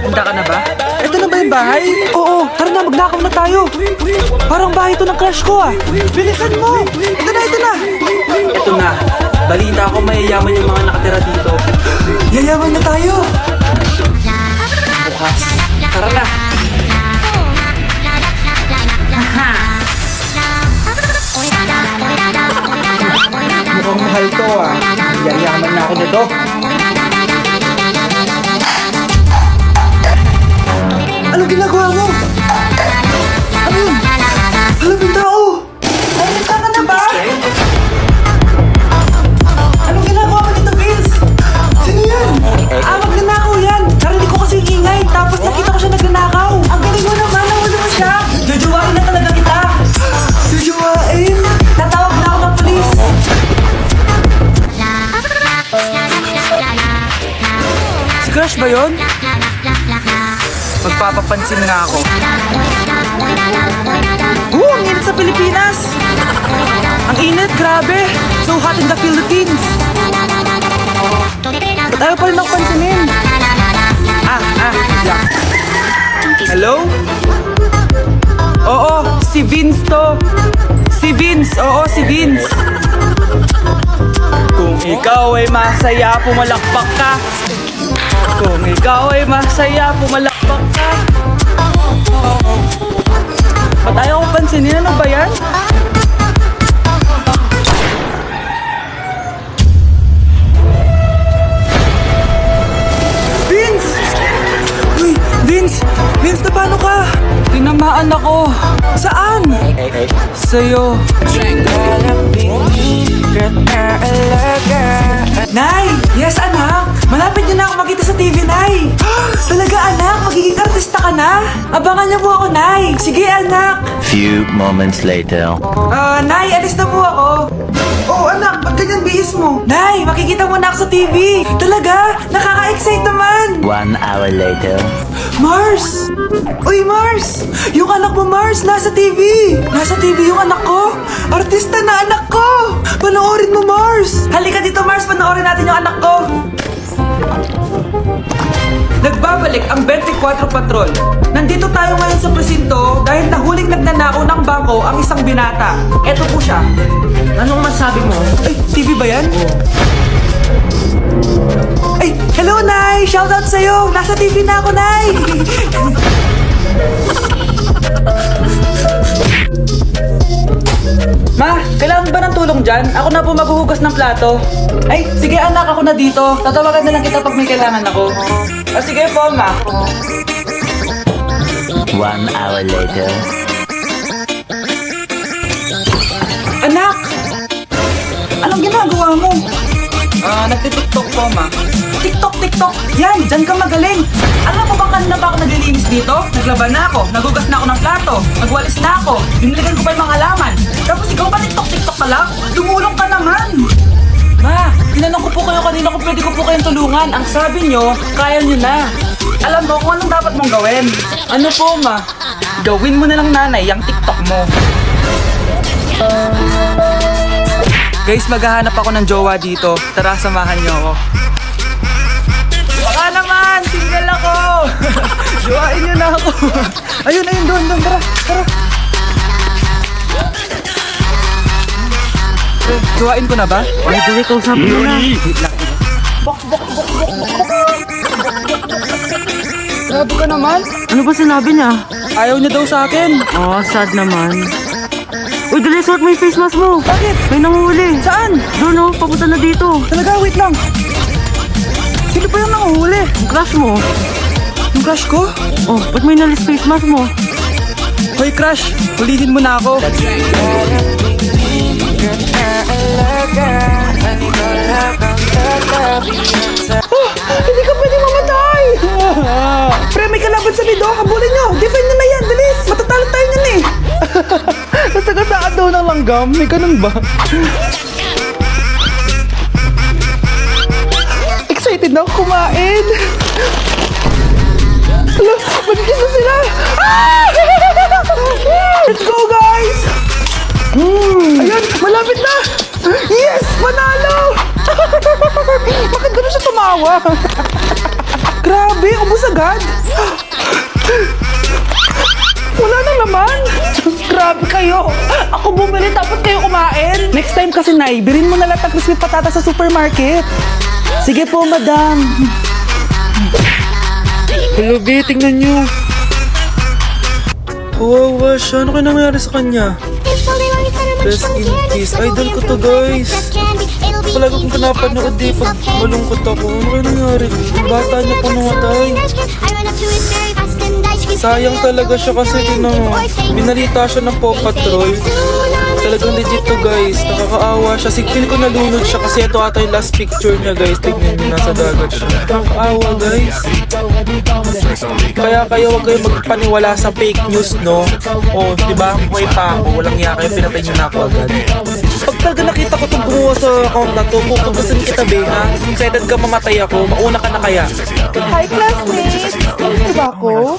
Handa ka na ba? Ito na ba yung bahay? Oo, tara na, magnakaw na tayo. Parang bahay ito ng crush ko ah. Bilisan mo! Ito na, ito na! Ito na. Balita ko mayayaman yung mga nakatira dito. Yayaman na tayo! Bukas. Tara na! Mukhang mahal to ah. Yayaman na ako nito. Anong ginagawa mo? Ano yun? Alam yung tao! Ayun ka na ba? Anong ginagawa mo dito, Vince? Sino yan? Magnanakaw yan! Narinig ko kasi yung ingay, tapos nakita ko siya nagnanakaw. Ang galing mo naman, nahuli mo siya! Jujuwain na talaga kita! Jujuwain? Tatawag na ako ng polis! Si Crush ba yun? Magpapapansin nga ako. Ang init sa Pilipinas! Ang init, grabe! So hot in the Philippines! Ba't ayaw pa rin ako pansinin? Yeah. Hello? Oo, si Vince to. Si Vince, oo, si Vince. Kung ikaw ay masaya, pumalakpak ka. Kung ikaw ay masaya, pumalakpak ka. Ba't ayaw ko pansinin? Ano ba yan? Vince! Uy, Vince! Vince, na paano ka? Tinamaan ako. Saan? Sa'yo. Nay! Yes, anak! Malapit niyo na ako makita sa TV, Nay! Talaga, anak? Magiging artista ka na? Abangan niyo po ako, Nay! Sige, anak! Few moments later. Nay, alis na po ako. Oh, anak, ba't ganyan bihis mo? Nay, makikita mo na ako sa TV. Talaga? Nakaka-excite naman. 1 hour later. Mars! Uy, Mars! Yung anak mo, Mars, nasa TV! Nasa TV yung anak ko! Artista na anak ko! Panoorin mo, Mars! Halika dito, Mars, panoorin natin yung anak ko! Nagbabalik ang 24 Patrol. Nandito tayo ngayon sa presinto dahil nahuling nagnanakaw ng bangko ang isang binata. Eto po siya. Anong masabi mo? Ay, TV ba yan? Ay, hello, Nay! Shoutout sa'yo! Nasa TV na ako, Nay! Ma, kailangan ba ng tulong dyan? Ako na po maghuhugas ng plato. Ay, sige anak, ako na dito. Tatawagan na lang kita pag may kailangan ako. Sige po, ma. 1 hour later. Anak! Anong ginagawa mo? Nagtitiktok po, ma. TikTok! Yan, dyan ka magaling. Alam mo ba kanina pa ako naglilinis dito? Naglaban na ako, nagugas na ako ng plato, nagwalis na ako, biniligan ko pa yung mga halaman. Tapos ikaw pa TikTok ka lang? Tumulong ka naman. Ma, tinanong ko po kayo kanina kung pwede ko po kayong tulungan. Ang sabi nyo, kaya nyo na. Alam mo kung anong dapat mong gawin. Ano po, ma? Gawin mo na lang, nanay, yung TikTok mo. Guys, maghahanap ako ng jowa dito. Tara, samahan nyo ako. Baka naman! Single ako! Jowain nyo na ako! Ayun, doon, tara! Jowain ko na ba? Ay, dali, kausapin mo na. Bok! Grabe ka naman! Ano ba sinabi niya? Ayaw niya daw sa akin! Oh, sad naman. Uy, dali, suot mo yung face mask mo. Bakit? May nanguhuli. Saan? Doon, oh, papunta na dito. Talaga, wait lang! Sino pa yung nanguhuli? Yung crush mo. Yung crush ko? Oh, ba't may nalis face mask mo? Hoy, crush! Hulihin mo na ako! Hindi ka pwede mamatay! Pre, may kalaban sa lido! Habulin nyo! Defend nyo na yan! Bilis! Matatalo tayo nyan eh! Nasagasaan daw ng langgam? May ganun ba? Excited na ako kumain! Hala, magiging na sila! Ah! Let's go, guys! Ayan, malapit na! Yes! Manalo! Bakit gano'n siya tumawa? Grabe, ubos agad. Wala na naman. Grabe kayo. Ako bumili tapos kayo kumain. Next time kasi, Nay, birin mo na lahat ng crispy patata sa supermarket. Sige po, madam. Hello, B, tingnan nyo. Kawawa siya. Ano kaya nangyari sa kanya? Best in peace. Idol ko to, guys. Palagi kong pinapanood eh pag malungkot ako. Ano kaya nangyari? Bata niya po namatay. Sayang talaga siya kasi binalita siya ng Paw Patrol. Talagang legit to, guys. Nakakaawa siya. Feel ko nalunod siya kasi ito ata yung last picture niya, guys. Tignan niyo, nasa dagat siya. Nakakaawa, guys. Kaya kayo huwag kayo magpaniwala sa fake news, no? O, di ba? Buhay pa ako. Walang iya kayo. Pinatay niyo na ako agad. Pag talaga nakita ko itong gumawa sa account na to, pupuntasin kita, be, ha? Excited ka mamatay ako. Mauna ka na kaya. Hi, classmates. Gusto ba ako?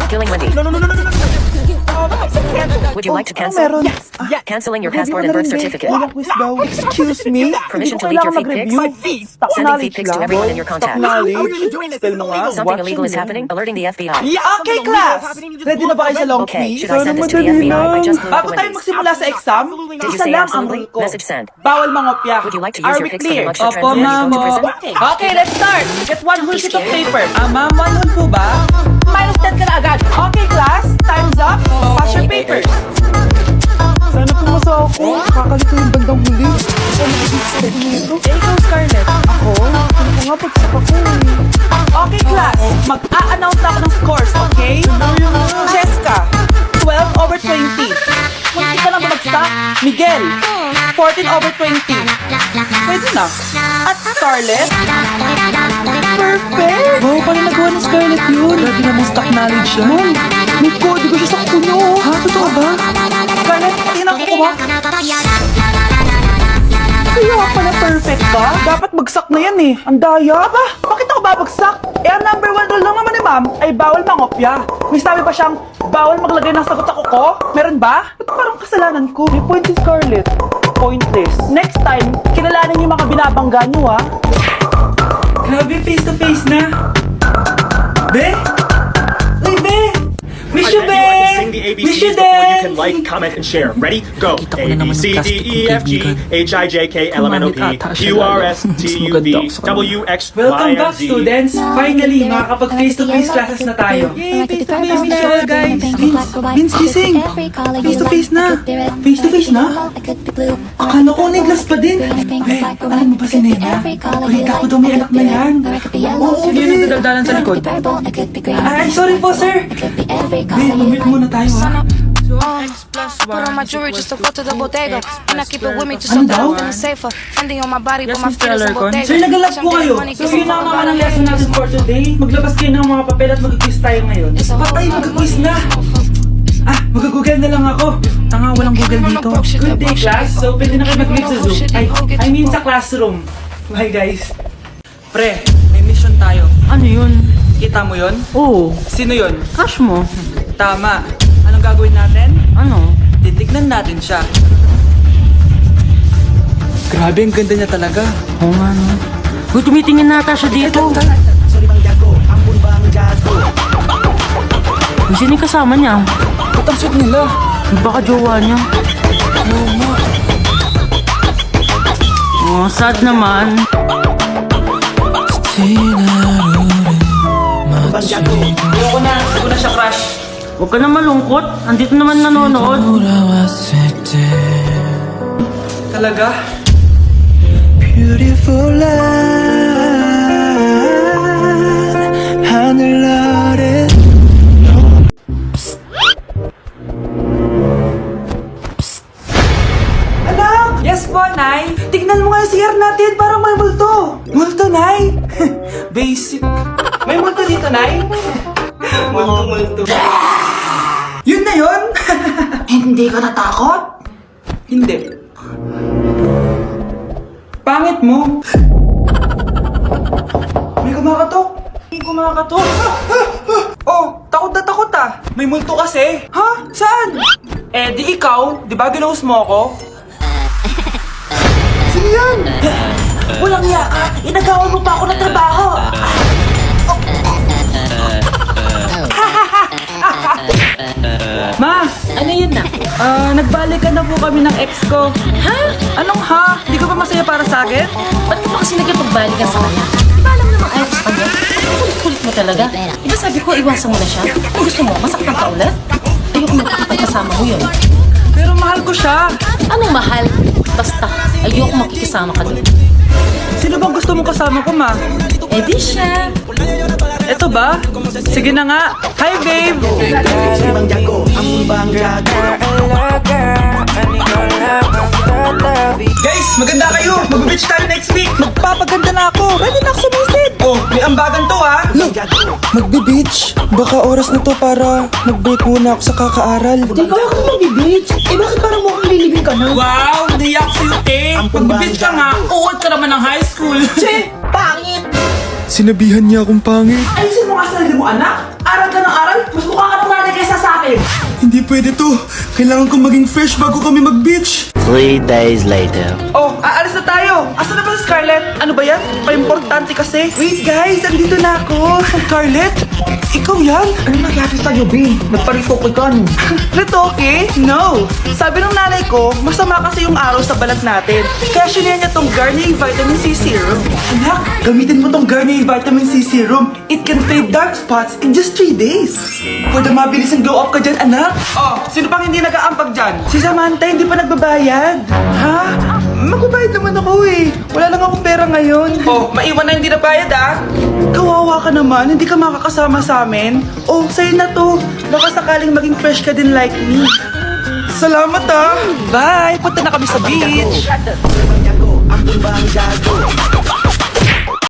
Killing Wendy. No. Would you like to cancel? Meron. Canceling your passport and birth certificate. Walang quiz daw. Excuse me? Permission to Hindi leak ko your kailangan feed pics? mag-review. Sending feed pics to everyone in your contacts. Spell mo nga. Something illegal is happening. Alerting the FBI. Okay, class. Ready na ba kayo sa long Okay, quiz? should I send this to the FBI? I just blew up Bago the tayo Wendy's. magsimula sa exam, Did you isa say lang ang absolutely? rule ko. Message send. Bawal mangopya. Would you like to use Are your we pics for the clear? Moksha Opo, Transfer and ma'am. go to prison? Okay, let's start. Get one whole sheet of paper. Ma'am, one whole po ba? Minus 10 ka na agad. Okay, class. Time's up. Pass your papers. Sana pumasa ako. Kakalito yung bandang huli. Ikaw, Scarlett. Ako? Ano ko nga pagsak ako eh. Okay, class. Mag-a-announce na ako ng scores, okay? Cheska, 12 over 20. Hindi ka lang bumagsak. Miguel, 14 over 20. Pwede na. At Scarlett, perfect! Wow, paano nagawa ng Scarlett yun? Grabe namang stock knowledge yan. May code ko siya sa kuno. Ha? Totoo ba? Scarlett, tingnan ko ba? Kaya nga pala perfect ka? Dapat bagsak na yan eh. Ang daya ba? Bakit ako babagsak? Eh, ang number 1 rule lang naman ni ma'am ay bawal mangopya. May sabi pa siyang bawal maglagay ng sagot sa kuko. Meron ba? Ba't parang kasalanan ko? May point si Scarlett. Pointless. Next time, kilalanin yung mga binabangga nyo, ha? Grabe, face to face na. Be? Uy, Be! Miss you, Be! Sing the Miss you, ABCs before you Be! can like, comment, and share. Ready? Go. Nakita ko A, na B, naman C, yung D, plastic E, kong F, G, kaibigan. H, I, J, K, L, M, N, O, P, Gumamit ata siya Q, R, S, lalo. T, Mas U, maganda V, ako sa kanya. W, X, Y, Welcome and back, Z. students! Finally, makakapag face-to-face classes na tayo. Yay! Face-to-face na, guys! Vince, gising! Face-to-face na! Face-to-face na? Akala ko neglas pa din. Eh, alam mo ba si Nena? Balita ko daw may anak na yan. Oo, sino yung nagdadaldalan sa likod? Ay, sorry po, sir. Wait, mag-meet muna tayo, ha? Put on my jewelry just to go to the bodega. And I keep it with me just Ano so that daw? I'm feeling safer. Fendi on my body, Yes, but my Mr. feet is a Alarcon. bodega. Sir, nag-lab po kayo. So, yun na naman ang lesson natin for today. Maglabas kayo ng mga papel at mag-quiz tayo ngayon. Patay, mag-quiz na! Ah, mag-google na lang ako. Tanga, walang google dito. Good day, class. So, pwede na kayo mag-meet sa Zoom. I mean sa classroom. Bye, guys. Pre, may mission tayo. Ano yun? Kita mo yun? Oo. Sino yun? Crush mo? Tama. Anong gagawin natin? Ano? Titignan natin siya. Grabe, ang ganda niya talaga. Oo nga no. Uy, tumitingin na ata siya dito. Uy, sino yung kasama niya? Ba't ang suit nila? Baka jowa niya. Oh, sad naman. Ayoko na. Ako na siya crush. Huwag ka na malungkot. Andito naman nanonood. Talaga? Anak! Yes po, Nay. Tignan mo nga yung CR natin. Parang may multo. Multo, Nay? Basic. May multo dito, Nay? Multo. Yun na yun? Hindi ka natakot? Hindi. Pangit mo. May kumakatok. May kumakatok. Oh, takot na takot ah. May multo kasi. Ha? Saan? Eh, di ikaw. Di ba ginose mo ako? Sino yan? Walang yaka. Inagawan mo pa ako ng trabaho. po kami ng ex ko. Ha? Anong ha? Di ka ba masaya para sa akin? Ba't ka pa kasi nagkipagbalikan sa kanya? Di ba alam namang ayaw ko sa kanya? Ang kulit-kulit mo talaga. Di ba sabi ko, iwasan mo na siya? Kung gusto mo, masaktan ka ulit? Ayoko makikipagkasama mo yun. Pero mahal ko siya. Anong mahal? Basta, ayoko makikisama ka doon. Sino bang gusto mong kasama ko, ma? Eh di siya. Eto ba? Sige na nga. Hi, babe! Guys, maganda kayo! Mag-beach tayo next week! Magpapaganda na ako! Ready na ako sumisid! Oh, may ambagan to ha! Magbe-beach. Baka oras na to para mag-break muna ako sa kakaaral. Di ba ako mag-beach? Eh bakit parang mukhang lilibing ka na? Wow! Naiyak sa'yo, te! Mag-beach ka nga! Uod ka naman ng high school! Che! Pangit! Sinabihan niya akong pangit. Ayusin mo nga sarili mo, anak! Aral ka ng aral! Mas mukha ka ng nanay kaysa sa akin! Hindi pwede to. Kailangan kong maging fresh bago kami mag-beach. 3 days later. Oh, aalis na tayo! Asa na ba si Scarlett? Ano ba yan? Pa-importante kasi. Wait guys, andito na ako. Scarlett? Ikaw yan? Ano nangyari sa'yo, B? Nagparitoke ka no? Ritoke? No! Sabi ng nanay ko, masama kasi yung araw sa balat natin. Kaya sinaya niya tong Garnier Vitamin C Serum. Anak, gamitin mo tong Garnier Vitamin C Serum. It can fade dark spots in just 3 days. Pwede mabilis ang glow up ka dyan, anak. Oh, sino pang hindi nag-aampag dyan? Si Samantha, hindi pa nagbabayad. Ha? Magbabayad naman ako eh. Wala lang akong pera ngayon. Oh, maiwan na hindi nabayad ah. Kawawa ka naman, hindi ka makakasama sa amin. Oh, sa'yo na to. Baka sakaling maging fresh ka din like me. Salamat ah. Bye! Punta na kami sa beach.